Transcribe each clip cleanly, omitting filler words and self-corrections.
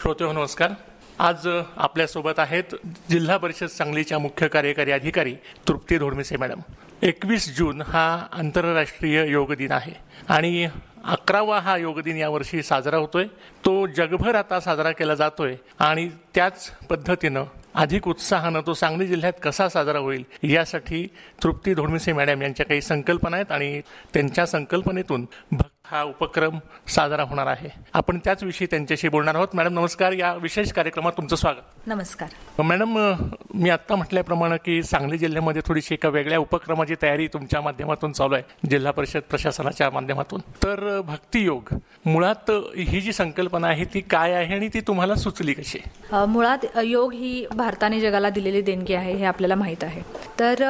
श्रोते हो नमस्कार. आज आपल्यासोबत आहेत जिल्हा परिषद सांगलीच्या मुख्य कार्यकारी अधिकारी तृप्ती धोडमिसे मॅडम. 21 जून हा आंतरराष्ट्रीय योग दिन आहे आणि 11वा हा योग दिन यावर्षी साजरा होतोय. तो जगभर आता साजरा केला जातोय आणि त्याच पद्धतीनं अधिक उत्साहानं तो सांगली जिल्ह्यात कसा साजरा होईल यासाठी तृप्ती धोडमिसे मॅडम यांच्या काही संकल्पना आहेत आणि त्यांच्या संकल्पनेतून हा उपक्रम साजरा होणार आहे. आपण त्याच विषयी त्यांच्याशी बोलणार आहोत. मॅडम नमस्कार. या विशेष कार्यक्रमात तुमचं स्वागत. नमस्कार मॅडम. मी आत्ता म्हटल्याप्रमाणे की सांगली जिल्ह्यामध्ये थोडीशी एका वेगळ्या उपक्रमाची तयारी तुमच्या माध्यमातून चालू आहे, जिल्हा परिषद प्रशासनाच्या माध्यमातून. तर भक्तियोग मुळात ही जी संकल्पना आहे ती काय आहे आणि ती तुम्हाला सुचली कशी? मुळात योग ही भारताने जगाला दिलेली देणगी आहे हे आपल्याला माहीत आहे. तर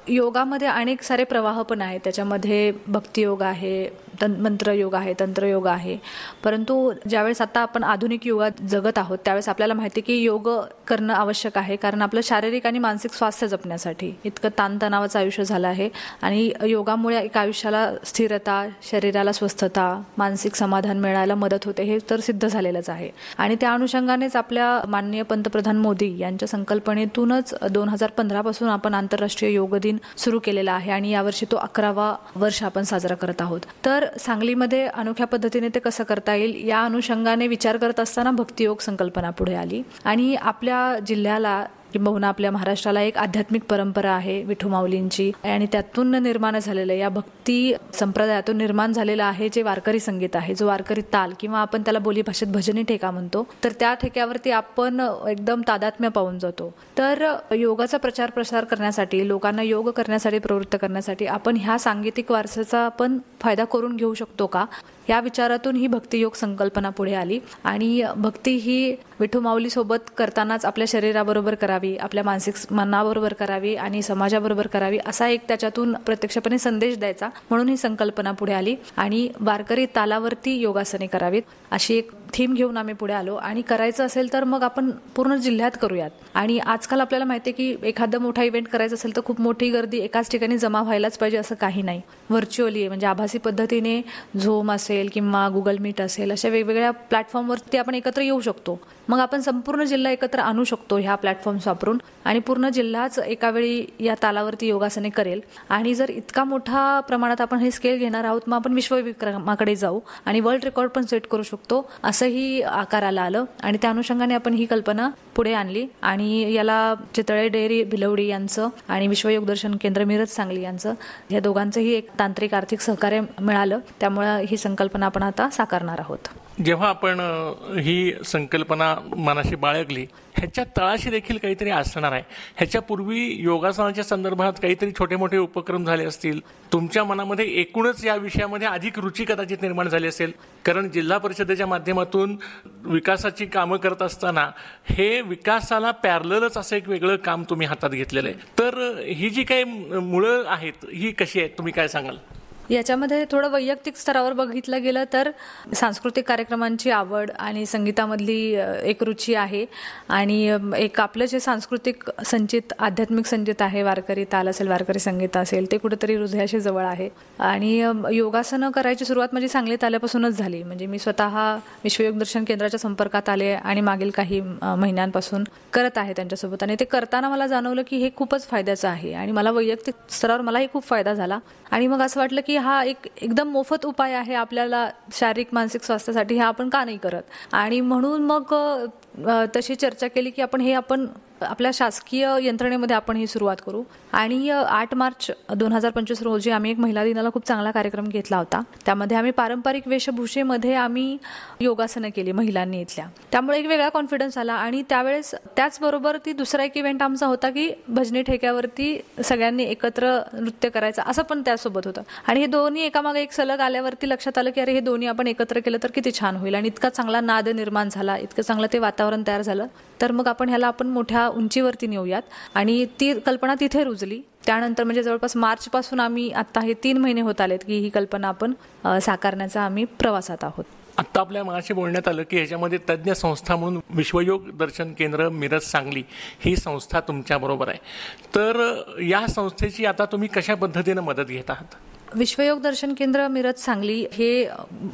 योगामध्ये अनेक सारे प्रवाह पण आहेत. त्याच्यामध्ये भक्तियोग आहे, मंत्रयोग आहे, तंत्रयोग आहे. परंतु ज्यावेळेस आता आपण आधुनिक युगात जगत आहोत त्यावेळेस आपल्याला माहिती आहे की योग करणं आवश्यक आहे, कारण आपलं शारीरिक आणि मानसिक स्वास्थ्य जपण्यासाठी इतकं ताणतणावाचं आयुष्य झालं आहे आणि योगामुळे एक आयुष्याला स्थिरता, शरीराला स्वस्थता, मानसिक समाधान मिळायला मदत होते हे तर सिद्ध झालेलंच आहे. आणि त्या अनुषंगानेच आपल्या माननीय पंतप्रधान मोदी यांच्या संकल्पनेतूनच 2015 पासून आपण आंतरराष्ट्रीय योग दिन सुरू केलेला आहे आणि यावर्षी तो 11वा वर्ष आपण साजरा करत आहोत. तर सांगलीमध्ये अनोख्या पद्धतीने ते कसं करता येईल या अनुषंगाने विचार करत असताना भक्तियोग संकल्पना पुढे आली. आणि आपल्या जिल्ह्याला किंबहुना आपल्या महाराष्ट्राला एक आध्यात्मिक परंपरा आहे विठू माऊलींची, आणि त्यातून निर्माण झालेलं या भक्ती संप्रदायातून निर्माण झालेलं आहे जे वारकरी संगीत आहे, जो वारकरी ताल किंवा आपण त्याला बोली भाषेत भजनी ठेका म्हणतो. तर त्या ठेक्यावरती आपण एकदम तादात्म्य पाहून जातो. तर योगाचा प्रचार प्रसार करण्यासाठी, लोकांना योग करण्यासाठी प्रवृत्त करण्यासाठी आपण ह्या सांगीतिक वारसाचा आपण फायदा करून घेऊ शकतो का, या विचारातून ही भक्तियोग संकल्पना पुढे आली. आणि भक्ती ही विठू माऊली सोबत करतानाच आपल्या शरीराबरोबर करावी, आपल्या मानसिक मनाबरोबर करावी आणि समाजाबरोबर करावी, असा एक त्याच्यातून प्रत्यक्षपणे संदेश द्यायचा म्हणून ही संकल्पना पुढे आली. आणि वारकरी तालावरती योगासने करावीत अशी एक थीम घेऊन आम्ही पुढे आलो. आणि करायचं असेल तर मग आपण पूर्ण जिल्ह्यात करूयात. आणि आजकाल आपल्याला माहिती आहे की एखादा मोठा इव्हेंट करायचा असेल तर खूप मोठी गर्दी एकाच ठिकाणी जमा व्हायलाच पाहिजे असं काही नाही. व्हर्च्युअली म्हणजे आभासी पद्धतीने झूम असेल किंवा गुगल मीट असेल अशा वेगवेगळ्या प्लॅटफॉर्मवरती आपण एकत्र येऊ शकतो. मग आपण संपूर्ण जिल्हा एकत्र आणू शकतो ह्या प्लॅटफॉर्म्स वापरून आणि पूर्ण जिल्हाच एका वेळी या तालावरती योगासने करेल. आणि जर इतका मोठा प्रमाणात आपण हे स्केल घेणार आहोत मग आपण विश्वविक्रमाकडे जाऊ आणि वर्ल्ड रेकॉर्ड पण सेट करू शकतो असंही आकाराला आलं. आणि त्या अनुषंगाने आपण ही कल्पना पुढे आणली आणि याला चितळे डेअरी भिलवडी यांचं आणि विश्व योग दर्शन केंद्र मिरज सांगली यांचं, या दोघांचंही एक तांत्रिक आर्थिक सहकार्य मिळालं. त्यामुळे ही संकल्पना आपण आता साकारणार आहोत. जेव्हा आपण ही संकल्पना मनाशी बाळगली, ह्याच्या तळाशी देखील काहीतरी असणार आहे. ह्याच्यापूर्वी योगासनाच्या संदर्भात काहीतरी छोटे मोठे उपक्रम झाले असतील. तुमच्या मनामध्ये एकूणच या विषयामध्ये अधिक रुची कदाचित निर्माण झाली असेल, कारण जिल्हा परिषदेच्या माध्यमातून विकासाची कामं करत असताना हे विकासाला पॅरललच असं एक वेगळं काम तुम्ही हातात घेतलेलं आहे. तर ही जी काही मुळं आहेत ही कशी आहेत, तुम्ही काय सांगाल? याच्यामध्ये थोडं वैयक्तिक स्तरावर बघितलं गेलं तर सांस्कृतिक कार्यक्रमांची आवड आणि संगीतामधली एक रुची आहे. आणि एक आपलं जे सांस्कृतिक संचित, आध्यात्मिक संचित आहे, वारकरी ताल असेल, वारकरी संगीत असेल, ते कुठेतरी हृदयाशी जवळ आहे. आणि योगासनं करायची सुरुवात माझी सांगलीत आल्यापासूनच झाली. म्हणजे मी स्वतः विश्वयोग दर्शन केंद्राच्या संपर्कात आले आणि मागील काही महिन्यांपासून करत आहे त्यांच्यासोबत. आणि ते करताना मला जाणवलं की हे खूपच फायद्याचं आहे आणि मला वैयक्तिक स्तरावर मलाही खूप फायदा झाला. आणि मग असं वाटलं की हा एकदम मोफत उपाय आहे आपल्याला शारीरिक मानसिक स्वास्थ्यासाठी, हे आपण का नाही करत. आणि म्हणून मग तशी चर्चा केली की आपण आपल्या शासकीय यंत्रणेमध्ये आपण ही सुरुवात करू. आणि 8 मार्च 2025 रोजी आम्ही एक महिला दिनाला खूप चांगला कार्यक्रम घेतला होता. त्यामध्ये आम्ही पारंपरिक वेशभूषेमध्ये आम्ही योगासनं केली महिलांनी इथल्या. त्यामुळे एक वेगळा कॉन्फिडन्स आला. आणि त्यावेळेस त्याचबरोबर दुसरा एक इव्हेंट आमचा होता की भजनी ठेक्यावरती सगळ्यांनी एकत्र नृत्य करायचं, असं पण त्यासोबत होतं. आणि हे दोन्ही एकामागे एक सलग आल्यावरती लक्षात आलं की अरे हे दोन्ही आपण एकत्र केलं तर किती छान होईल. आणि इतका चांगला नाद निर्माण झाला, इतकं चांगलं ते वातावरण तयार झालं. तर मग आपण मोठ्या उंचीवरती नेऊयात. आणि ती कल्पना तिथे रुजली. त्यानंतर म्हणजे जवळपास मार्चपासून आम्ही आता हे 3 महिने होत आलेत की ही कल्पना आपण साकारण्याचा आम्ही प्रवासात आहोत. आत्ता आपल्या मगाशी बोलण्यात आलं की ह्याच्यामध्ये तज्ज्ञ संस्था म्हणून विश्वयोग दर्शन केंद्र मिरज सांगली ही संस्था तुमच्याबरोबर आहे. तर या संस्थेची आता तुम्ही कशा पद्धतीनं मदत घेत आहात? विश्वयोग दर्शन केंद्र मिरज सांगली हे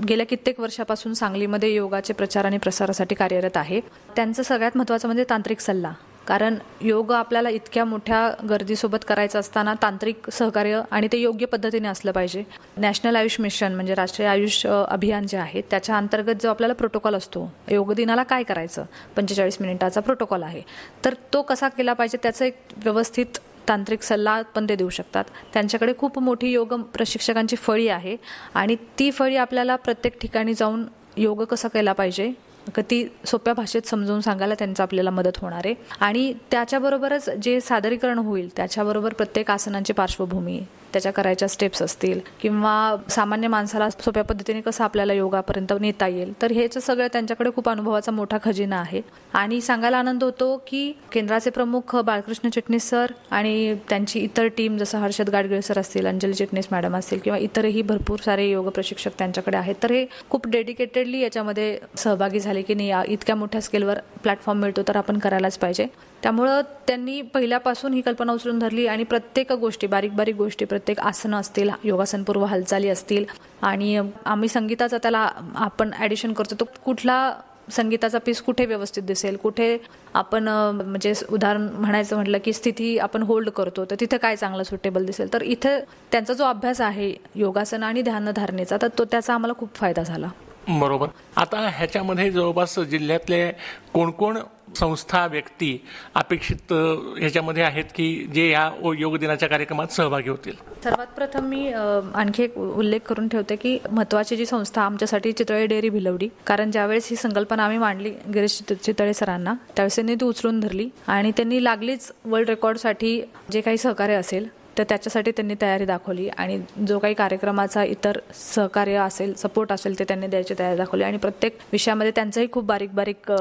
गेल्या कित्येक वर्षापासून सांगलीमध्ये योगाचे प्रचार आणि प्रसारासाठी कार्यरत आहे. त्यांचं सगळ्यात महत्त्वाचं म्हणजे तांत्रिक सल्ला. कारण योग आपल्याला इतक्या मोठ्या गर्दीसोबत करायचं असताना तांत्रिक सहकार्य आणि ते योग्य पद्धतीने असलं पाहिजे. नॅशनल आयुष मिशन म्हणजे राष्ट्रीय आयुष अभियान जे आहे त्याच्या अंतर्गत जो आपल्याला प्रोटोकॉल असतो, योग दिनाला काय करायचं, 45 मिनिटाचा प्रोटोकॉल आहे, तर तो कसा केला पाहिजे त्याचं एक व्यवस्थित तांत्रिक सल्ला पण ते देऊ शकतात. त्यांच्याकडे खूप मोठी योग प्रशिक्षकांची फळी आहे आणि ती फळी आपल्याला प्रत्येक ठिकाणी जाऊन योग कसा केला पाहिजे ती सोप्या भाषेत समजावून सांगायला त्यांचं आपल्याला मदत होणार आहे. आणि त्याच्याबरोबरच जे सादरीकरण होईल त्याच्याबरोबर प्रत्येक आसनांची पार्श्वभूमी, त्याच्या करायच्या स्टेप्स असतील किंवा सामान्य माणसाला सोप्या पद्धतीने कसं आपल्याला योगापर्यंत नेता येईल, तर हेच सगळं त्यांच्याकडे खूप अनुभवाचा मोठा खजिना आहे. आणि सांगायला आनंद होतो की केंद्राचे प्रमुख बाळकृष्ण चिटणीस सर आणि त्यांची इतर टीम जसं हर्षद गाडगीळ सर असतील, अंजली चिटणीस मॅडम असतील किंवा इतरही भरपूर सारे योग प्रशिक्षक त्यांच्याकडे आहेत, तर हे खूप डेडिकेटेडली याच्यामध्ये सहभागी झाले की नाही, इतक्या मोठ्या स्केलवर प्लॅटफॉर्म मिळतो तर आपण करायलाच पाहिजे. त्यामुळं त्यांनी पहिल्यापासून ही कल्पना उचलून धरली आणि प्रत्येक गोष्टी, बारीक बारीक गोष्टी, प्रत्येक आसनं असतील, योगासनपूर्व हालचाली असतील आणि आम्ही संगीताचा त्याला आपण ॲडिशन करतो, तो कुठला संगीताचा पीस कुठे व्यवस्थित दिसेल, कुठे आपण म्हणजे उदाहरण म्हणायचं म्हटलं की स्थिती आपण होल्ड करतो तर तिथे काय चांगलं सुटेबल दिसेल, तर इथे त्यांचा जो अभ्यास आहे योगासन आणि ध्यानधारणेचा तर तो त्याचा आम्हाला खूप फायदा झाला. बरोबर. आता ह्याच्यामध्ये जवळपास जिल्ह्यातले कोण संस्था, व्यक्ती अपेक्षित ह्याच्यामध्ये आहेत की जे या योग दिनाच्या कार्यक्रमात सहभागी होतील? सर्वात प्रथम मी आणखी एक उल्लेख करून ठेवते की महत्त्वाची जी संस्था आमच्यासाठी चितळे डेअरी भिलवडी, कारण ज्यावेळेस ही संकल्पना आम्ही मांडली गिरीश चितळे सरांना त्यावेळेस त्यांनी ती उचलून धरली आणि त्यांनी लागलीच वर्ल्ड रेकॉर्डसाठी जे काही सहकार्य असेल तर त्याच्यासाठी त्यांनी तयारी दाखवली आणि जो काही कार्यक्रमाचा इतर सहकार्य असेल, सपोर्ट असेल ते त्यांनी द्यायची तयारी दाखवली. आणि प्रत्येक विषयामध्ये त्यांचंही खूप बारीक बारीक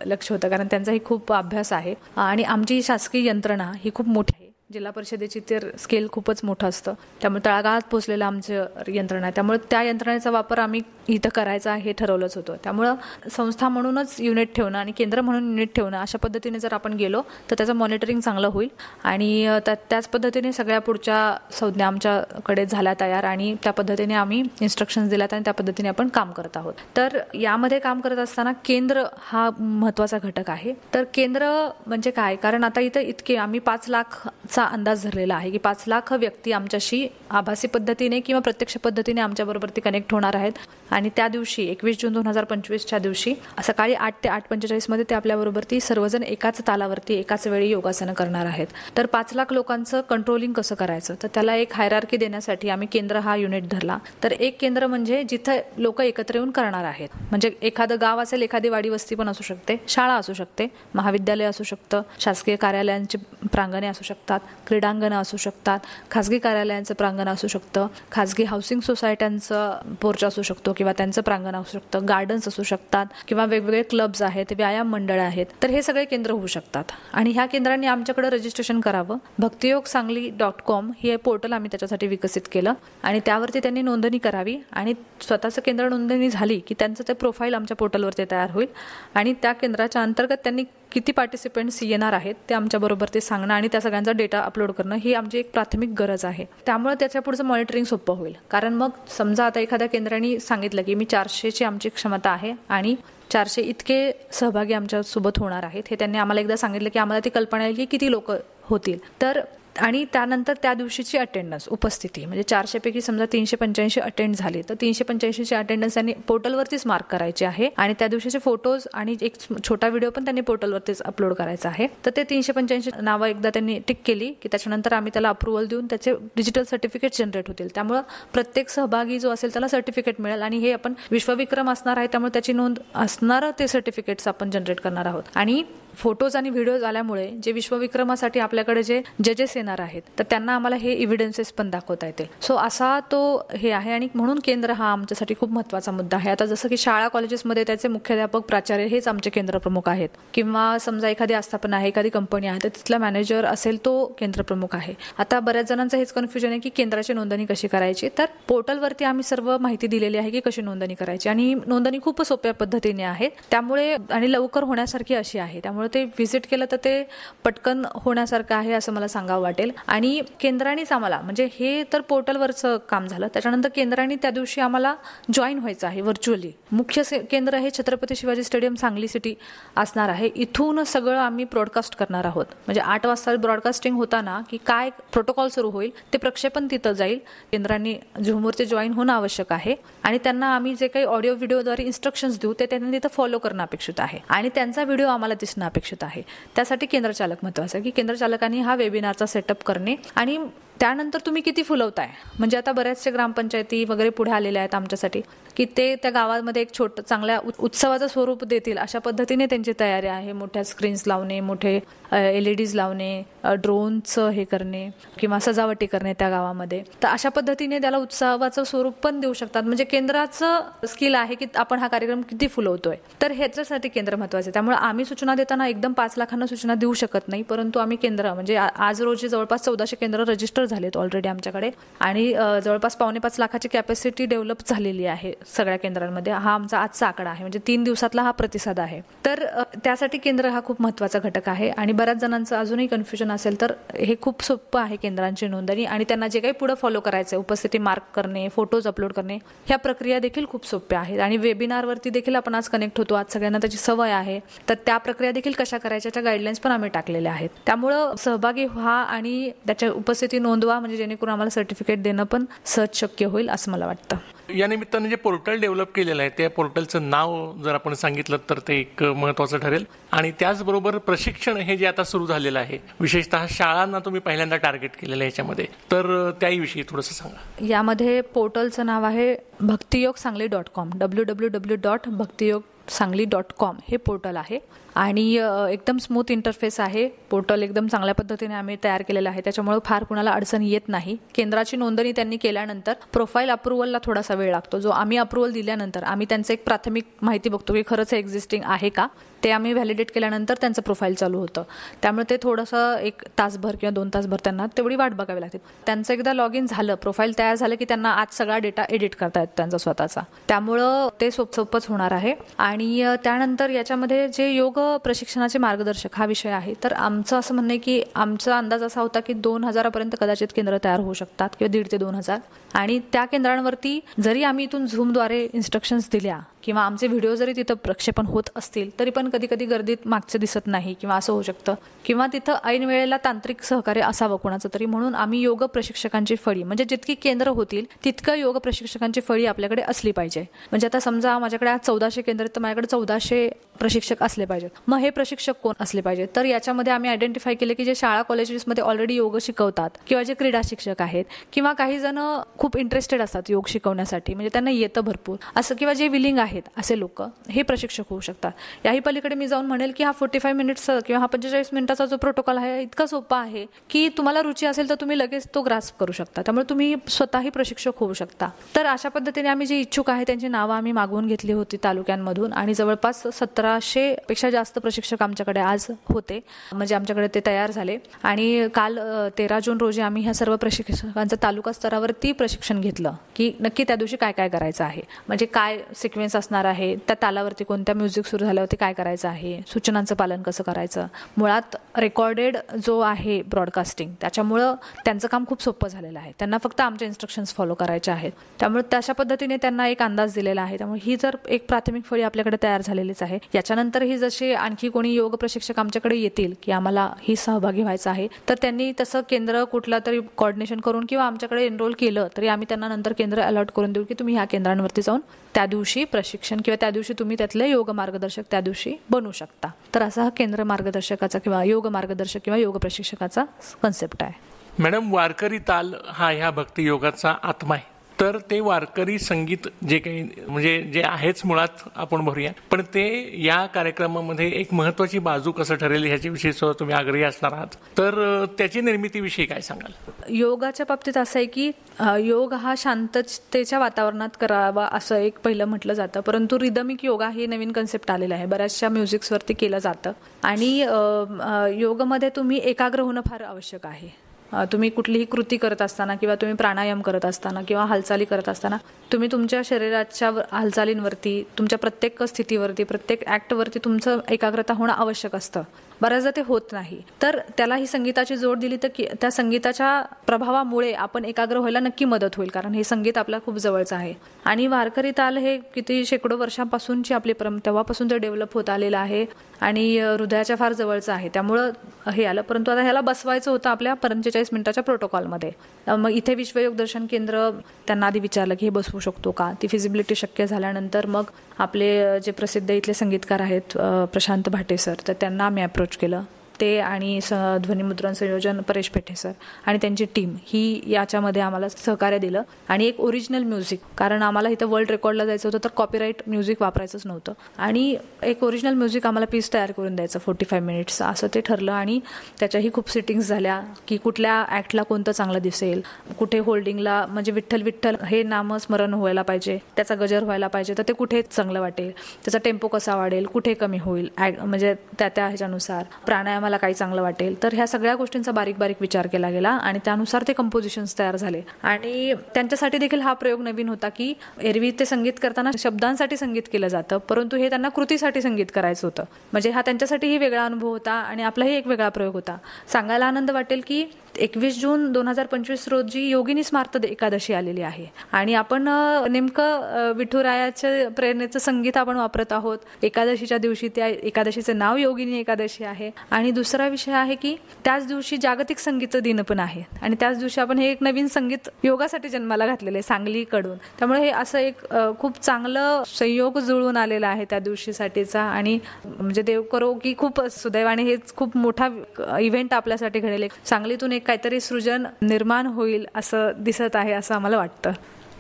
लक्ष होतं कारण त्यांचाही खूप अभ्यास आहे आणि आमची शासकीय यंत्रणा ही खूप मोठी आहे. जिल्हा परिषदेची तर स्केल खूपच मोठं असतं, त्यामुळे तळागाळात पोहोचलेलं आमचं यंत्रणा आहे, त्यामुळे त्या यंत्रणेचा वापर आम्ही इथं करायचा हे ठरवलंच होतं. त्यामुळं संस्था म्हणूनच युनिट ठेवणं आणि केंद्र म्हणून युनिट ठेवणं अशा पद्धतीने जर आपण गेलो तर त्याचं मॉनिटरिंग चांगलं होईल आणि त्याच पद्धतीने सगळ्या पुढच्या संज्ञा आमच्याकडे झाल्या तयार आणि त्या पद्धतीने आम्ही इन्स्ट्रक्शन्स दिल्यात आणि त्या पद्धतीने आपण काम करत आहोत. तर यामध्ये काम करत असताना केंद्र हा महत्त्वाचा घटक आहे. तर केंद्र म्हणजे काय, कारण आता इथं इतके आम्ही 5 लाखचा अंदाज धरलेला आहे की 5 लाख व्यक्ती आमच्याशी आभासी पद्धतीने किंवा प्रत्यक्ष पद्धतीने आमच्याबरोबर ते कनेक्ट होणार आहेत आणि त्या दिवशी 21 जून 2025च्या दिवशी सकाळी 8 ते 8:45 मध्ये ते आपल्याबरोबर ती सर्वजण एकाच तालावरती एकाच वेळी योगासनं करणार आहेत. तर 5 लाख लोकांचं कंट्रोलिंग कसं करायचं, तर त्याला एक हायरार्की देण्यासाठी आम्ही केंद्र हा युनिट धरला. तर एक केंद्र म्हणजे जिथं लोक एकत्र येऊन करणार आहेत, म्हणजे एखादं गाव असेल, एखादी वाडी वस्ती पण असू शकते, शाळा असू शकते, महाविद्यालय असू शकतं, शासकीय कार्यालयांची प्रांगणे असू शकतात, क्रीडांगणं असू शकतात, खाजगी कार्यालयांचं प्रांगण असू शकतं, खाजगी हाऊसिंग सोसायट्यांचं पोर्च असू शकतो किंवा त्यांचं प्रांगण असू शकतं, गार्डन्स असू शकतात किंवा वेगवेगळे क्लब्स आहेत, व्यायाम मंडळ आहेत, तर हे सगळे केंद्र होऊ शकतात. आणि ह्या केंद्रांनी आमच्याकडे रजिस्ट्रेशन करावं. भक्तियोगसांगली.com हे पोर्टल आम्ही त्याच्यासाठी विकसित केलं आणि त्यावरती त्यांनी नोंदणी करावी आणि स्वतःचं केंद्र नोंदणी झाली की त्यांचं ते प्रोफाईल आमच्या पोर्टलवरती तयार होईल आणि त्या केंद्राच्या अंतर्गत त्यांनी किती पार्टिसिपेंट्स येणार आहेत ते आमच्याबरोबर ते सांगणं आणि त्या सगळ्यांचा डेटा अपलोड करणं ही आमची एक प्राथमिक गरज आहे. त्यामुळे त्याच्या पुढचं मॉनिटरिंग सोपं होईल. कारण मग समजा आता एखाद्या केंद्राने सांगितलं की मी 400ची आमची क्षमता आहे आणि 400 इतके सहभागी आमच्यासोबत होणार आहेत, हे त्यांनी आम्हाला एकदा सांगितलं की आम्हाला ती कल्पना येईल की किती लोक होतील. तर आणि त्यानंतर त्या दिवशीची अटेंडन्स उपस्थिती म्हणजे 400 पैकी समजा 385 अटेंड झाले तर 385ची अटेंडन्स त्यांनी पोर्टलवरतीच मार्क करायची आहे आणि त्या दिवशीचे फोटोज आणि एक छोटा व्हिडिओ पण त्यांनी पोर्टलवरतीच अपलोड करायचा आहे. तर ते 385 नावं एकदा त्यांनी टिक केली की त्याच्यानंतर आम्ही त्याला अप्रुव्हल देऊन त्याचे डिजिटल सर्टिफिकेट जनरेट होतील. त्यामुळे प्रत्येक सहभागी जो असेल त्याला सर्टिफिकेट मिळेल आणि हे आपण विश्वविक्रम असणार आहे त्यामुळे त्याची नोंद असणारं ते सर्टिफिकेट्स आपण जनरेट करणार आहोत. आणि फोटोज आणि व्हिडिओज आल्यामुळे जे विश्वविक्रमासाठी आपल्याकडे जे जजेस येणार आहेत तर त्यांना आम्हाला हे इव्हिडन्सेस पण दाखवता येतील. सो असा तो हे आहे आणि म्हणून केंद्र हा आमच्यासाठी खूप महत्त्वाचा मुद्दा आहे. आता जसं की शाळा कॉलेजेसमध्ये त्याचे मुख्याध्यापक प्राचार्य हेच आमचे केंद्र प्रमुख आहेत किंवा समजा एखादी आस्थापना आहे, एखादी कंपनी आहे तर तिथला मॅनेजर असेल तो केंद्र प्रमुख आहे. आता बऱ्याच जणांचं हेच कन्फ्युजन आहे की केंद्राची नोंदणी कशी करायची. तर पोर्टलवरती आम्ही सर्व माहिती दिलेली आहे की कशी नोंदणी करायची आणि नोंदणी खूप सोप्या पद्धतीने आहे त्यामुळे आणि लवकर होण्यासारखी अशी आहे. त्यामुळे ते व्हिजिट केलं तर ते पटकन होण्यासारखं आहे असं मला सांगावं वाटतं. वाटेल. आणि केंद्रानेच आम्हाला, म्हणजे हे तर पोर्टलवरचं काम झालं, त्याच्यानंतर केंद्राने त्या दिवशी आम्हाला जॉईन व्हायचं आहे व्हर्च्युअली. मुख्य केंद्र हे छत्रपती शिवाजी स्टेडियम सांगली सिटी असणार आहे. इथून सगळं आम्ही ब्रॉडकास्ट करणार आहोत. म्हणजे 8 वाजता ब्रॉडकास्टिंग होताना की काय प्रोटोकॉल सुरू होईल ते प्रक्षेपण तिथं जाईल. केंद्रांनी झूमवरती जॉईन होणं आवश्यक आहे आणि त्यांना आम्ही जे काही ऑडिओ व्हिडिओद्वारे इन्स्ट्रक्शन्स देऊ ते त्यांनी तिथं फॉलो करणं अपेक्षित आहे आणि त्यांचा व्हिडिओ आम्हाला दिसणं अपेक्षित आहे. त्यासाठी केंद्रचालक महत्त्वाचं आहे की केंद्रचालकांनी हा वेबिनारचा सेटअप करणे. आणि त्यानंतर तुम्ही किती फुलवताय, म्हणजे आता बऱ्याचशा ग्रामपंचायती वगैरे पुढे आलेल्या आहेत आमच्यासाठी की ते त्या गावामध्ये एक छोटं चांगल्या उत्सवाचं स्वरूप देतील अशा पद्धतीने त्यांची तयारी आहे. मोठ्या स्क्रीन्स लावणे, मोठे LEDs लावणे, ड्रोनचं हे करणे किंवा सजावटी करणे त्या गावामध्ये. तर अशा पद्धतीने त्याला उत्सवाचं स्वरूप पण देऊ शकतात. म्हणजे केंद्राचं स्किल आहे की आपण हा कार्यक्रम किती फुलवतोय. तर ह्याच्यासाठी केंद्र महत्त्वाचं आहे. त्यामुळे आम्ही सूचना देताना एकदम 5 लाखांना सूचना देऊ शकत नाही, परंतु आम्ही केंद्र म्हणजे आज रोजी जवळपास 1400 केंद्र रजिस्टर झालेत ऑलरेडी आमच्याकडे आणि जवळपास 4.5 लाखाची कॅपॅसिटी डेव्हलप झालेली आहे सगळ्या केंद्रांमध्ये. हा आमचा आजचा आकडा आहे, म्हणजे 3 दिवसातला हा प्रतिसाद आहे. तर त्यासाठी केंद्र हा खूप महत्त्वाचा घटक आहे. आणि बऱ्याच जणांचं अजूनही कन्फ्युजन असेल तर हे खूप सोपं आहे केंद्रांची नोंदणी आणि त्यांना जे काही पुढे फॉलो करायचं आहे, उपस्थिती मार्क करणे, फोटोज अपलोड करणे, ह्या प्रक्रिया देखील खूप सोप्या आहेत. आणि वेबिनारवरती देखील आपण आज कनेक्ट होतो, आज सगळ्यांना त्याची सवय आहे, तर त्या प्रक्रिया देखील कशा करायच्या गाईडलाईन्स पण आम्ही टाकलेल्या आहेत. त्यामुळं सहभागी व्हा आणि त्याच्या उपस्थिती नोंदवा, म्हणजे जेणेकरून आम्हाला सर्टिफिकेट देणं पण सहज शक्य होईल असं मला वाटतं. या निमित्तानं जे पोर्टल डेव्हलप केलेलं आहे त्या पोर्टलचं नाव जर आपण सांगितलं तर ते एक महत्त्वाचं ठरेल. आणि त्याचबरोबर प्रशिक्षण हे जे आता सुरू झालेलं आहे, विशेषतः शाळांना तुम्ही पहिल्यांदा टार्गेट केलेलं आहे याच्यामध्ये, तर त्याविषयी थोडंसं सांगा. यामध्ये पोर्टलचं नाव आहे भक्तियोगसांगली.com. www.bhaktiyogsangli.com हे पोर्टल आहे आणि एकदम स्मूथ इंटरफेस आहे. पोर्टल एकदम चांगल्या पद्धतीने आम्ही तयार केलेलं आहे, त्याच्यामुळे फार कुणाला अडचण येत नाही. केंद्राची नोंदणी त्यांनी केल्यानंतर प्रोफाईल अप्रुव्हलला थोडासा वेळ लागतो, जो आम्ही अप्रुव्हल दिल्यानंतर आम्ही त्यांचं एक प्राथमिक माहिती बघतो की खरंच हे एक्झिस्टिंग आहे का, ते आम्ही व्हॅलिडेट केल्यानंतर त्यांचं प्रोफाईल चालू होतं. त्यामुळे ते थोडंसं 1 तासभर किंवा 2 तासभर त्यांना तेवढी वाट बघावी लागते. त्यांचं एकदा लॉग इन झालं, प्रोफाईल तयार झालं की त्यांना आज सगळा डेटा एडिट करता येतो त्यांचा स्वतःचा. त्यामुळं ते सोपंच होणार आहे. आणि त्यानंतर याच्यामध्ये जे योग प्रशिक्षणाचे मार्गदर्शक हा विषय आहे, तर आमचं असं म्हणणं आहे की आमचा अंदाज असा होता की 2000 कदाचित केंद्र तयार होऊ शकतात किंवा 1,500 ते 2,000. आणि त्या केंद्रांवरती जरी आम्ही इथून झूमद्वारे इन्स्ट्रक्शन्स दिल्या किंवा आमचे व्हिडिओ जरी तिथं प्रक्षेपण होत असतील तरी पण कधी कधी गर्दीत मागचे दिसत नाही किंवा असं होऊ शकतं किंवा तिथं ऐन वेळेला तांत्रिक सहकार्य असावं कोणाचं तरी. म्हणून आम्ही योग प्रशिक्षकांची फळी, म्हणजे जितकी केंद्र होतील तितकं योग प्रशिक्षकांची फळी आपल्याकडे असली पाहिजे. म्हणजे आता समजा माझ्याकडे आज 1400 केंद्र आहेत, तर माझ्याकडे 1400 प्रशिक्षक असले पाहिजेत. मग हे प्रशिक्षक कोण असले पाहिजेत, तर याच्यामध्ये आम्ही आयडेंटिफाय केले की जे शाळा कॉलेजेसमध्ये ऑलरेडी योग शिकवतात किंवा जे क्रीडा शिक्षक आहेत किंवा काही जण खूप इंटरेस्टेड असतात योग शिकवण्यासाठी, म्हणजे त्यांना येतं भरपूर असं, किंवा जे विलिंग आहेत असे लोक हे प्रशिक्षक होऊ शकतात. याही पलीकडे मी जाऊन म्हणेल की हा 45 मिनिट्स किंवा हा 45 मिनिटाचा जो प्रोटोकॉल आहे इतका सोपा आहे की तुम्हाला रुची असेल तर तुम्ही लगेच तो ग्रास्प करू शकता. त्यामुळे तुम्ही स्वतःही प्रशिक्षक होऊ शकता. तर अशा पद्धतीने आम्ही जे इच्छुक आहे त्यांची नावं आम्ही मागवून घेतली होती तालुक्यांमधून आणि जवळपास 1700 पेक्षा जास्त प्रशिक्षक आमच्याकडे आज होते, म्हणजे आमच्याकडे ते तयार झाले. आणि काल 13 जून रोजी आम्ही ह्या सर्व प्रशिक्षकांचं तालुका स्तरावरती प्रशिक्षण घेतलं की नक्की त्या दिवशी काय काय करायचं आहे, म्हणजे काय सिक्वेन्स असणार आहे, त्या तालावरती कोणत्या म्युझिक सुरू झाल्यावरती काय करायचं आहे, सूचनांचं पालन कसं करायचं. मुळात रेकॉर्डेड जो आहे ब्रॉडकास्टिंग, त्याच्यामुळं त्यांचं काम खूप सोपं झालेलं आहे. त्यांना फक्त आमचे इन्स्ट्रक्शन्स फॉलो करायचे आहेत. त्यामुळे तशा पद्धतीने त्यांना एक अंदाज दिलेला आहे. त्यामुळे ही जर एक प्राथमिक फळी आपल्याकडे तयार झालेलीच आहे. याच्यानंतर ही जसे आणखी कोणी योग प्रशिक्षक आमच्याकडे येतील की आम्हाला ही सहभागी व्हायचं आहे, तर त्यांनी तसं केंद्र कुठला तरी कोऑर्डिनेशन करून किंवा आमच्याकडे एनरोल केलं तरी आम्ही त्यांना नंतर केंद्र अलॉट करून देऊ की तुम्ही ह्या केंद्रांवरती जाऊन त्या दिवशी प्रशिक्षण किंवा त्या दिवशी तुम्ही त्यातले योग मार्गदर्शक त्या दिवशी बनू शकता. तर असा हा केंद्र मार्गदर्शकाचा किंवा योग मार्गदर्शक किंवा योग प्रशिक्षकाचा कन्सेप्ट आहे. मॅडम, वारकरी ताल हा ह्या भक्ती योगाचा आत्मा आहे, तर ते वारकरी संगीत जे काही म्हणजे जे आहेच मुळात आपण भरूया, पण ते या कार्यक्रमामध्ये एक महत्त्वाची बाजू कसं ठरेल ह्याच्याविषयी तुम्ही आग्रही असणार आहात, तर त्याची निर्मितीविषयी काय सांगाल? योगाच्या बाबतीत असं आहे की योग हा शांततेच्या वातावरणात करावा असं एक पहिलं म्हटलं जातं, परंतु रिदमिक योगा हे नवीन कन्सेप्ट आलेलं आहे. बऱ्याचशा म्युझिक्सवरती केलं जातं आणि योगमध्ये तुम्ही एकाग्र होणं फार आवश्यक आहे. तुम्ही कुठलीही कृती करत असताना किंवा तुम्ही प्राणायाम करत असताना किंवा हालचाली करत असताना तुम्ही तुमच्या शरीराच्या हालचालींवरती, तुमच्या प्रत्येक स्थितीवरती, प्रत्येक ॲक्टवरती तुमचं एकाग्रता होणं आवश्यक असतं. बऱ्याचदा ते होत नाही. तर त्याला ही संगीताची जोड दिली तर त्या संगीताच्या प्रभावामुळे आपण एकाग्र व्हायला नक्की मदत होईल, कारण हे संगीत आपल्याला खूप जवळचं आहे. आणि वारकरी ताल हे किती शेकडो वर्षांपासूनची आपली तेव्हापासून ते डेव्हलप होत आलेलं आहे आणि हृदयाच्या फार जवळचं आहे. त्यामुळं हे आलं. परंतु आता ह्याला बसवायचं होतं आपल्या 45 मिनिटाच्या प्रोटोकॉलमध्ये. मग इथे विश्वयोग दर्शन केंद्र त्यांना आधी विचारलं की हे बसवू शकतो का. ती फिजिबिलिटी शक्य झाल्यानंतर मग आपले जे प्रसिद्ध इथले संगीतकार आहेत प्रशांत भाटे सर, तर त्यांना आम्ही अप्रोच केलं. ते आणि ध्वनिमुद्रण संयोजन परेश पेठे सर आणि त्यांची टीम ही याच्यामध्ये आम्हाला सहकार्य दिलं. आणि एक ओरिजिनल म्युझिक, कारण आम्हाला इथं वर्ल्ड रेकॉर्डला जायचं होतं तर कॉपीराईट म्युझिक वापरायचंच नव्हतं. आणि एक ओरिजिनल म्युझिक आम्हाला पीस तयार करून द्यायचं 45 मिनिट्स असं ते ठरलं. आणि त्याच्याही खूप सिटिंग्स झाल्या की कुठल्या ॲक्टला कोणतं चांगलं दिसेल, कुठे होल्डिंगला म्हणजे विठ्ठल विठ्ठल हे नामस्मरण व्हायला पाहिजे, त्याचा गजर व्हायला पाहिजे तर ते कुठे चांगलं वाटेल, त्याचा टेम्पो कसा वाढेल, कुठे कमी होईल, म्हणजे त्या ह्याच्यानुसार प्राणायामाला काही चांगलं वाटेल. तर ह्या सगळ्या गोष्टींचा बारीक बारीक विचार केला गेला आणि त्यानुसार ते कंपोजिशन्स तयार झाले. आणि त्यांच्यासाठी देखील हा प्रयोग नवीन होता की एरवी ते संगीत करताना शब्दांसाठी संगीत केलं जातं, परंतु हे त्यांना कृतीसाठी संगीत करायचं होतं. म्हणजे हा त्यांच्यासाठीही वेगळा अनुभव होता आणि आपलाही एक वेगळा प्रयोग होता. सांगायला आनंद वाटेल की 21 जून 2025 रोजी योगिनी स्मार्त एकादशी आलेली आहे आणि आपण नेमकं विठुरायाच्या प्रेरणेचं संगीत आपण वापरत आहोत. एकादशीच्या दिवशी त्या एकादशीचं नाव योगिनी एकादशी आहे. आणि दुसरा विषय आहे की त्याच दिवशी जागतिक संगीत दिन पण आहे आणि त्याच दिवशी आपण हे एक नवीन संगीत योगासाठी जन्माला घातलेलं आहे सांगलीकडून. त्यामुळे हे असं एक खूप चांगलं संयोग जुळून आलेला आहे त्या दिवशीसाठीचा. आणि म्हणजे देव करो की खूप सुदैवाने हेच खूप मोठा इव्हेंट आपल्यासाठी घडेल. सांगलीतून काहीतरी सृजन निर्माण होईल असं दिसत आहे, असं आम्हाला वाटतं.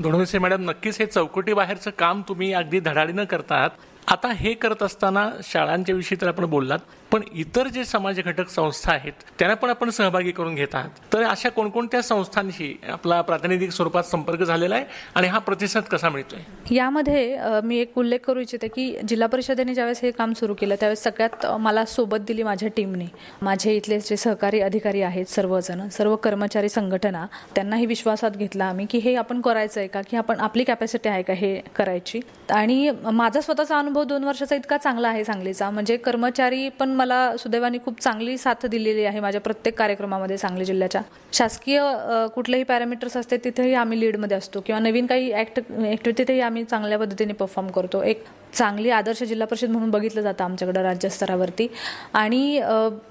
धोंडसे मॅडम, नक्कीच हे चौकटी बाहेरचं काम तुम्ही अगदी धडाडीनं करतात. आता हे करत असताना शाळांच्या विषयी तर आपण बोललात, पण इतर जे समाज घटक संस्था आहेत त्यांना पण आपण सहभागी करून घेत आहात. तर अशा कोणकोणत्या संस्थांशी आपला प्रातिनिधिक स्वरूपात संपर्क झालेला आहे आणि हा प्रतिसाद कसा मिळतोय? यामध्ये मी एक उल्लेख करू इच्छिते की जिल्हा परिषदेने ज्यावेळेस हे काम सुरू केलं त्यावेळेस सगळ्यात मला सोबत दिली माझ्या टीमने. माझे इथले जे सहकारी अधिकारी आहेत सर्वजण, सर्व कर्मचारी संघटना, त्यांनाही विश्वासात घेतला आम्ही की हे आपण करायचं आहे का, की आपण आपली कॅपॅसिटी आहे का हे करायची. आणि माझा स्वतःचा अनुभव 2 वर्षाचा इतका चांगला आहे सांगलीचा. म्हणजे कर्मचारी पण मला सुदैवाने खूप चांगली साथ दिलेली आहे माझ्या प्रत्येक कार्यक्रमामध्ये. सांगली जिल्ह्याच्या शासकीय कुठलेही पॅरामीटर्स असते तिथेही आम्ही लीडमध्ये असतो किंवा नवीन काही ॲक्टिव्हिटीतही आम्ही चांगल्या पद्धतीने परफॉर्म करतो. एक चांगली आदर्श जिल्हा परिषद म्हणून बघितलं जातं आमच्याकडं राज्यस्तरावरती. आणि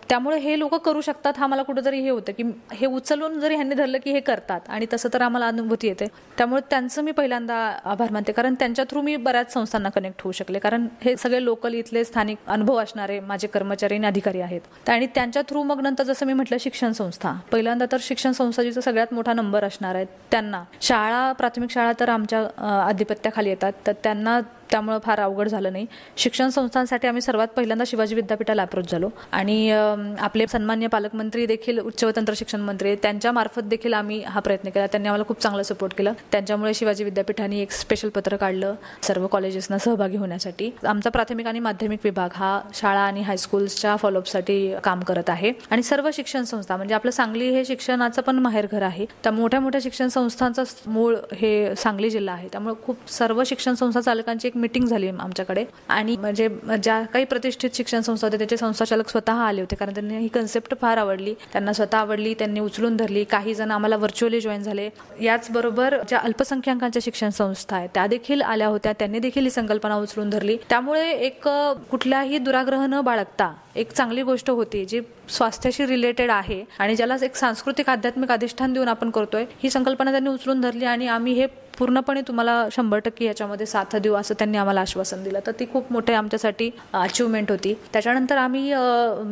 त्यामुळे हे लोक करू शकतात हा मला कुठंतरी हे होतं की हे उचलून जरी ह्यांनी धरलं की हे करतात आणि तसं तर आम्हाला अनुभूती येते. त्यामुळे त्यांचं मी पहिल्यांदा आभार मानते, कारण त्यांच्या थ्रू मी बऱ्याच संस्थांना कनेक्ट होऊ शकले. कारण हे सगळे लोकल इथले स्थानिक अनुभव असणारे माझे कर्मचारी आणि अधिकारी आहेत आणि त्यांच्या थ्रू मग नंतर जसं मी म्हटलं शिक्षण संस्था, पहिल्यांदा तर शिक्षण संस्था जिचा सगळ्यात मोठा नंबर असणार आहे त्यांना, शाळा प्राथमिक शाळा तर आमच्या आधिपत्याखाली येतात तर त्यांना त्यामुळे फार अवघड झालं नाही. शिक्षण संस्थांसाठी आम्ही सर्वात पहिल्यांदा शिवाजी विद्यापीठाला अप्रोच झालो आणि आपले सन्मान्य पालकमंत्री देखील उच्च व तंत्र शिक्षण मंत्री त्यांच्या मार्फत देखील आम्ही हा प्रयत्न केला. त्यांनी आम्हाला खूप चांगला सपोर्ट केला. त्यांच्यामुळे शिवाजी विद्यापीठाने एक स्पेशल पत्र काढलं सर्व कॉलेजेसना सहभागी होण्यासाठी. आमचा प्राथमिक आणि माध्यमिक विभाग हा शाळा आणि हायस्कूल्सच्या फॉलोअपसाठी काम करत आहे आणि सर्व शिक्षण संस्था म्हणजे आपलं सांगली हे शिक्षणाचं पण माहेरघर आहे. त्या मोठ्या मोठ्या शिक्षण संस्थांचं मूळ हे सांगली जिल्हा आहे. त्यामुळे खूप सर्व शिक्षण संस्था चालकांची एक मीटिंग झाली आमच्याकडे आणि म्हणजे ज्या काही प्रतिष्ठित शिक्षण संस्था होत्या त्याचे संस्थाचालक स्वतः आले होते, कारण त्यांनी ही कन्सेप्ट फार आवडली, त्यांना स्वतः आवडली, त्यांनी उचलून धरली. काही जण आम्हाला व्हर्च्युअली जॉईन झाले. याचबरोबर ज्या अल्पसंख्याकांच्या शिक्षण संस्था आहेत त्या देखील आल्या होत्या, त्यांनी देखील ही संकल्पना उचलून धरली. त्यामुळे एक कुठल्याही दुराग्रह न बाळगता एक चांगली गोष्ट होती जी स्वास्थ्याशी रिलेटेड आहे आणि ज्याला एक सांस्कृतिक आध्यात्मिक अधिष्ठान देऊन आपण करतोय. ही संकल्पना त्यांनी उचलून धरली आणि आम्ही हे पूर्णपणे तुम्हाला 100% याच्यामध्ये साथ देऊ असं त्यांनी आम्हाला आश्वासन दिलं. तर ती खूप मोठे आमच्यासाठी अचिव्हमेंट होती. त्याच्यानंतर आम्ही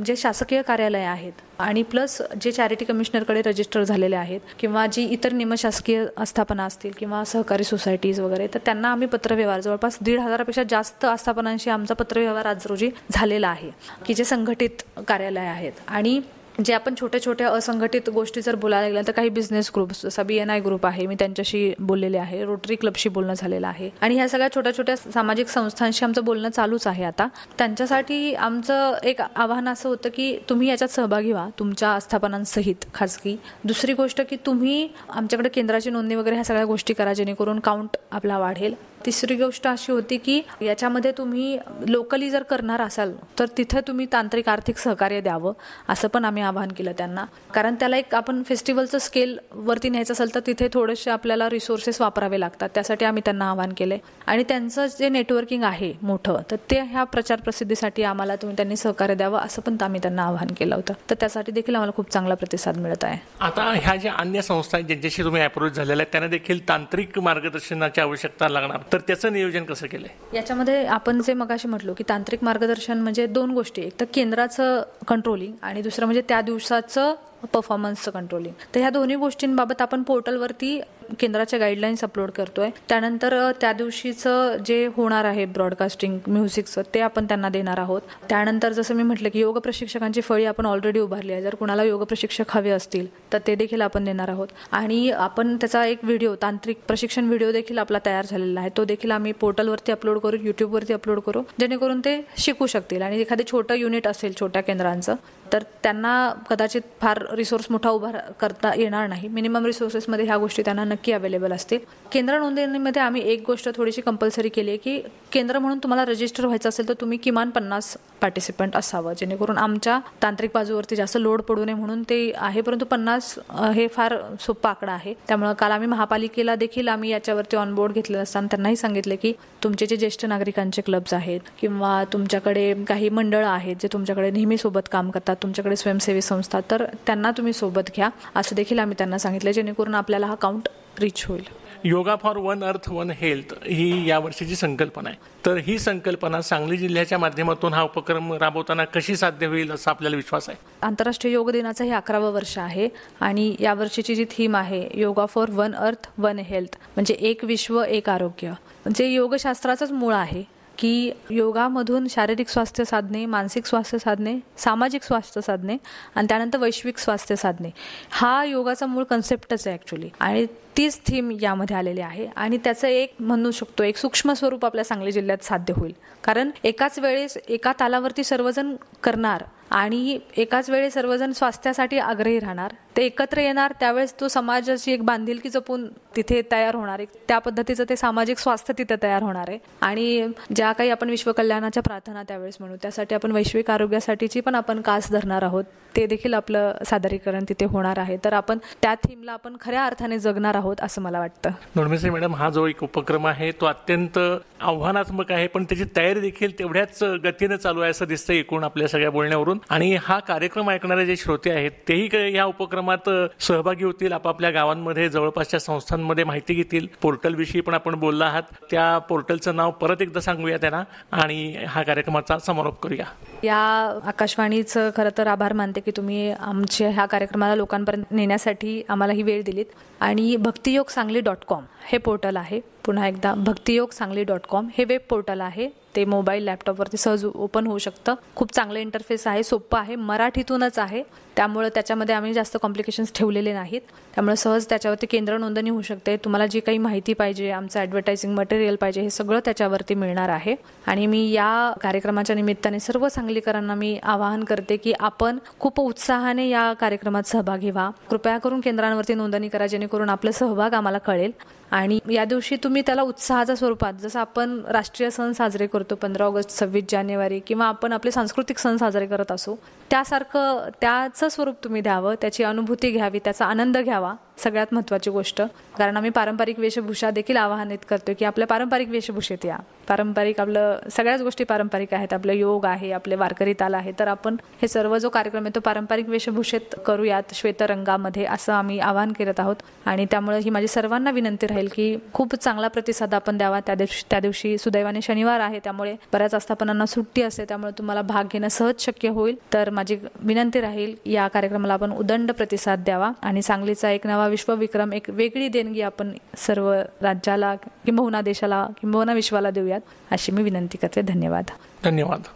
जे शासकीय कार्यालय आहेत आणि प्लस जे चॅरिटी कमिशनरकडे रजिस्टर झालेले आहेत किंवा जी इतर निमशासकीय आस्थापना असतील किंवा सहकारी सोसायटीज वगैरे, तर त्यांना आम्ही पत्रव्यवहार जवळपास 1,500पेक्षा जास्त आस्थापनांशी आमचा पत्रव्यवहार आज रोजी झालेला आहे की जे संघटित कार्यालय आहेत. आणि जे आपण छोट्या छोट्या असंघटित गोष्टी जर बोलायला गेल्या तर काही बिझनेस ग्रुप्स, जसा BNI ग्रुप आहे, मी त्यांच्याशी बोललेले आहे, रोटरी क्लबशी बोलणं झालेलं आहे आणि ह्या सगळ्या छोट्या छोट्या सामाजिक संस्थांशी आमचं बोलणं चालूच आहे. आता त्यांच्यासाठी आमचं एक आव्हान असं होतं की तुम्ही याच्यात सहभागी व्हा तुमच्या आस्थापनांसहित खाजगी. दुसरी गोष्ट की तुम्ही आमच्याकडे केंद्राची नोंदणी वगैरे ह्या सगळ्या गोष्टी करा जेणेकरून काउंट आपला वाढेल. तिसरी गोष्ट अशी होती की याच्यामध्ये तुम्ही लोकली जर करणार असाल तर तिथं तुम्ही तांत्रिक आर्थिक सहकार्य द्यावं असं पण आम्ही आवाहन केलं त्यांना. कारण त्याला एक आपण फेस्टिवलचं स्केल वरती न्यायचं असेल तर तिथे थोडेसे आपल्याला रिसोर्सेस वापरावे लागतात. त्यासाठी आम्ही त्यांना आवाहन केले आणि त्यांचं जे नेटवर्किंग आहे मोठं तर ते ह्या प्रचार प्रसिद्धीसाठी आम्हाला त्यांनी सहकार्य द्यावं असं पण आम्ही त्यांना आवाहन केलं होतं. तर त्यासाठी देखील आम्हाला खूप चांगला प्रतिसाद मिळत आहे. आता ह्या ज्या अन्य संस्था आहेत ज्यांच्याशी तुम्ही अप्रोच झालेला आहे त्यांना देखील तांत्रिक मार्गदर्शनाची आवश्यकता लागणार, तर त्याचं नियोजन कसं केलंय? याच्यामध्ये आपण जे मगाशी म्हटलो की तांत्रिक मार्गदर्शन म्हणजे दोन गोष्टी, एक तर केंद्राचं कंट्रोलिंग आणि दुसरं म्हणजे त्या दिवसाचं परफॉर्मन्सचं कंट्रोलिंग. तर ह्या दोन्ही गोष्टींबाबत आपण पोर्टलवरती केंद्राच्या गाईडलाईन्स अपलोड करतोय. त्यानंतर त्या दिवशीचं जे होणार आहे ब्रॉडकास्टिंग म्युझिकचं ते आपण त्यांना देणार आहोत. त्यानंतर जसं मी म्हटलं की योग प्रशिक्षकांची फळी आपण ऑलरेडी उभारली आहे. जर कुणाला योग प्रशिक्षक हवे असतील तर ते देखील आपण देणार आहोत आणि आपण त्याचा एक व्हिडिओ, तांत्रिक प्रशिक्षण व्हिडिओ देखील आपला तयार झालेला आहे. तो देखील आम्ही पोर्टलवरती अपलोड करू, युट्यूबवरती अपलोड करू जेणेकरून ते शिकू शकतील. आणि एखादे छोटं युनिट असेल छोट्या केंद्रांचं तर त्यांना कदाचित फार रिसोर्स मोठा उभा करता येणार नाही. मिनिमम रिसोर्सेसमध्ये ह्या गोष्टी त्यांना नक्की अवेलेबल असतील. केंद्र नोंदणीमध्ये आम्ही एक गोष्ट थोडीशी कंपल्सरी केली आहे की केंद्र म्हणून तुम्हाला रजिस्टर व्हायचं असेल तर तुम्ही किमान 50 पार्टिसिपंट असावं जेणेकरून आमच्या तांत्रिक बाजूवरती जास्त लोड पडू नये म्हणून ते आहे. परंतु 50 हे फार सोपा आकडा आहे. त्यामुळे काल आम्ही महापालिकेला देखील आम्ही याच्यावरती ऑनबोर्ड घेतलेलं असताना त्यांनाही सांगितले की तुमचे जे ज्येष्ठ नागरिकांचे क्लब्स आहेत किंवा तुमच्याकडे काही मंडळं आहेत जे तुमच्याकडे नेहमी सोबत काम करतात, तुमच्याकडे स्वयंसेवी संस्था, तर त्यांना तुम्ही सोबत घ्या असं देखील आम्ही त्यांना सांगितलं जेणेकरून आपल्याला हा काउंट रीच होईल. Yoga for one earth one health ही या वर्षीची संकल्पना आहे. तर ही संकल्पना सांगली जिल्ह्याच्या माध्यमातून हा उपक्रम राबवताना कशी साध्य होईल असा आपल्याला विश्वास आहे? आंतरराष्ट्रीय योग दिनाचं हे 11वं वर्ष आहे आणि या वर्षीची जी थीम आहे yoga for one earth one health म्हणजे एक विश्व एक आरोग्य, म्हणजे योगशास्त्राचंच मूळ आहे की योगामधून शारीरिक स्वास्थ्य साधणे, मानसिक स्वास्थ्य साधणे, सामाजिक स्वास्थ्य साधणे आणि त्यानंतर वैश्विक स्वास्थ्य साधणे हा योगाचा मूळ कन्सेप्टच आहे ॲक्च्युली. आणि तीच थीम यामध्ये आलेली आहे आणि त्याचं एक म्हणू शकतो एक सूक्ष्म स्वरूप आपल्या सांगली जिल्ह्यात साध्य होईल. कारण एकाच वेळेस एका तालावरती सर्वजण करणार आणि एकाच वेळेस सर्वजण स्वास्थ्यासाठी आग्रही राहणार, ते एकत्र येणार, त्यावेळेस तो समाजाची एक बांधिलकी जपून तिथे तयार होणार आहे. त्या पद्धतीचं ते सामाजिक स्वास्थ्य तिथे तयार होणार आहे. आणि ज्या काही आपण विश्वकल्याणाच्या प्रार्थना त्यावेळेस म्हणू त्यासाठी आपण वैश्विक आरोग्यासाठीची पण आपण कास धरणार आहोत, ते देखील आपलं सादरीकरण तिथे होणार आहे. तर आपण त्या थीमला आपण खऱ्या अर्थाने जगणार आहोत असं मला वाटतं. नोडमिसे मॅडम, हा जो एक उपक्रम आहे तो अत्यंत आव्हानात्मक आहे पण त्याची तयारी देखील तेवढ्याच गतीनं चालू आहे असं दिसतं एकूण आपल्या सगळ्या बोलण्यावरून. आणि हा कार्यक्रम ऐकणारे जे श्रोते आहेत तेही या उपक्रमात सहभागी होतील, आपापल्या गावांमध्ये जवळपासच्या संस्थांमध्ये माहिती घेतील. पोर्टल विषयी पण आपण बोलला आहात, त्या पोर्टलचं नाव परत एकदा सांगूया त्यांना आणि हा कार्यक्रमाचा समारोप करूया. या आकाशवाणीचं खरं तर आभार मानते की तुम्ही आमच्या ह्या कार्यक्रमाला लोकांपर्यंत नेण्यासाठी आम्हाला ही वेळ दिलीत. आणि भक्तियोगसांगली.com हे पोर्टल आहे. पुन्हा एकदा भक्तियोगसांगली.com हे वेब पोर्टल आहे. ते मोबाईल लॅपटॉपवरती सहज ओपन होऊ शकतं. खूप चांगलं इंटरफेस आहे, सोपं आहे, मराठीतूनच आहे. त्यामुळे त्याच्यामध्ये आम्ही जास्त कॉम्प्लिकेशन्स ठेवलेले नाहीत. त्यामुळे सहज त्याच्यावरती केंद्र नोंदणी होऊ शकते. तुम्हाला जी काही माहिती पाहिजे, आमचं ॲडव्हर्टायझिंग मटेरियल पाहिजे, हे सगळं त्याच्यावरती मिळणार आहे. आणि मी या कार्यक्रमाच्या निमित्ताने सर्व सांगलीकरांना मी आवाहन करते की आपण खूप उत्साहाने या कार्यक्रमात सहभागी व्हा. कृपया करून केंद्रांवरती नोंदणी करा जेणेकरून आपलं सहभाग आम्हाला कळेल. आणि या दिवशी तुम्ही त्याला उत्साहाच्या स्वरूपात, जसं आपण राष्ट्रीय सण साजरे करतो 15 ऑगस्ट 26 जानेवारी किंवा आपण आपले सांस्कृतिक सण साजरे करत असो, त्यासारखं त्याचं स्वरूप तुम्ही द्यावं, त्याची अनुभूती घ्यावी, त्याचा आनंद घ्यावा. सगळ्यात महत्त्वाची गोष्ट, कारण आम्ही पारंपरिक वेशभूषा देखील आवाहनित करतो की आपल्या पारंपरिक वेशभूषेत या. पारंपरिक आपलं सगळ्याच गोष्टी पारंपरिक आहेत. आपलं योग आहे, आपले वारकरी ताल आहे, तर आपण हे सर्व जो कार्यक्रम आहे तो पारंपरिक वेशभूषेत करूयात, श्वेतरंगामध्ये, असं आम्ही आवाहन करत आहोत. आणि त्यामुळे ही माझी सर्वांना विनंती राहील की खूप चांगला प्रतिसाद आपण द्यावा. त्या दिवशी सुदैवाने शनिवार आहे, त्यामुळे बऱ्याच आस्थापनांना सुट्टी असते, त्यामुळे तुम्हाला भाग घेणं सहज शक्य होईल. तर माझी विनंती राहील या कार्यक्रमाला आपण उदंड प्रतिसाद द्यावा आणि सांगलीचा एक नवा विश्वविक्रम, एक वेगळी देणगी आपण सर्व राज्याला किंबहुना देशाला किंबहुना विश्वाला देऊयात अशी मी विनंती करते. धन्यवाद.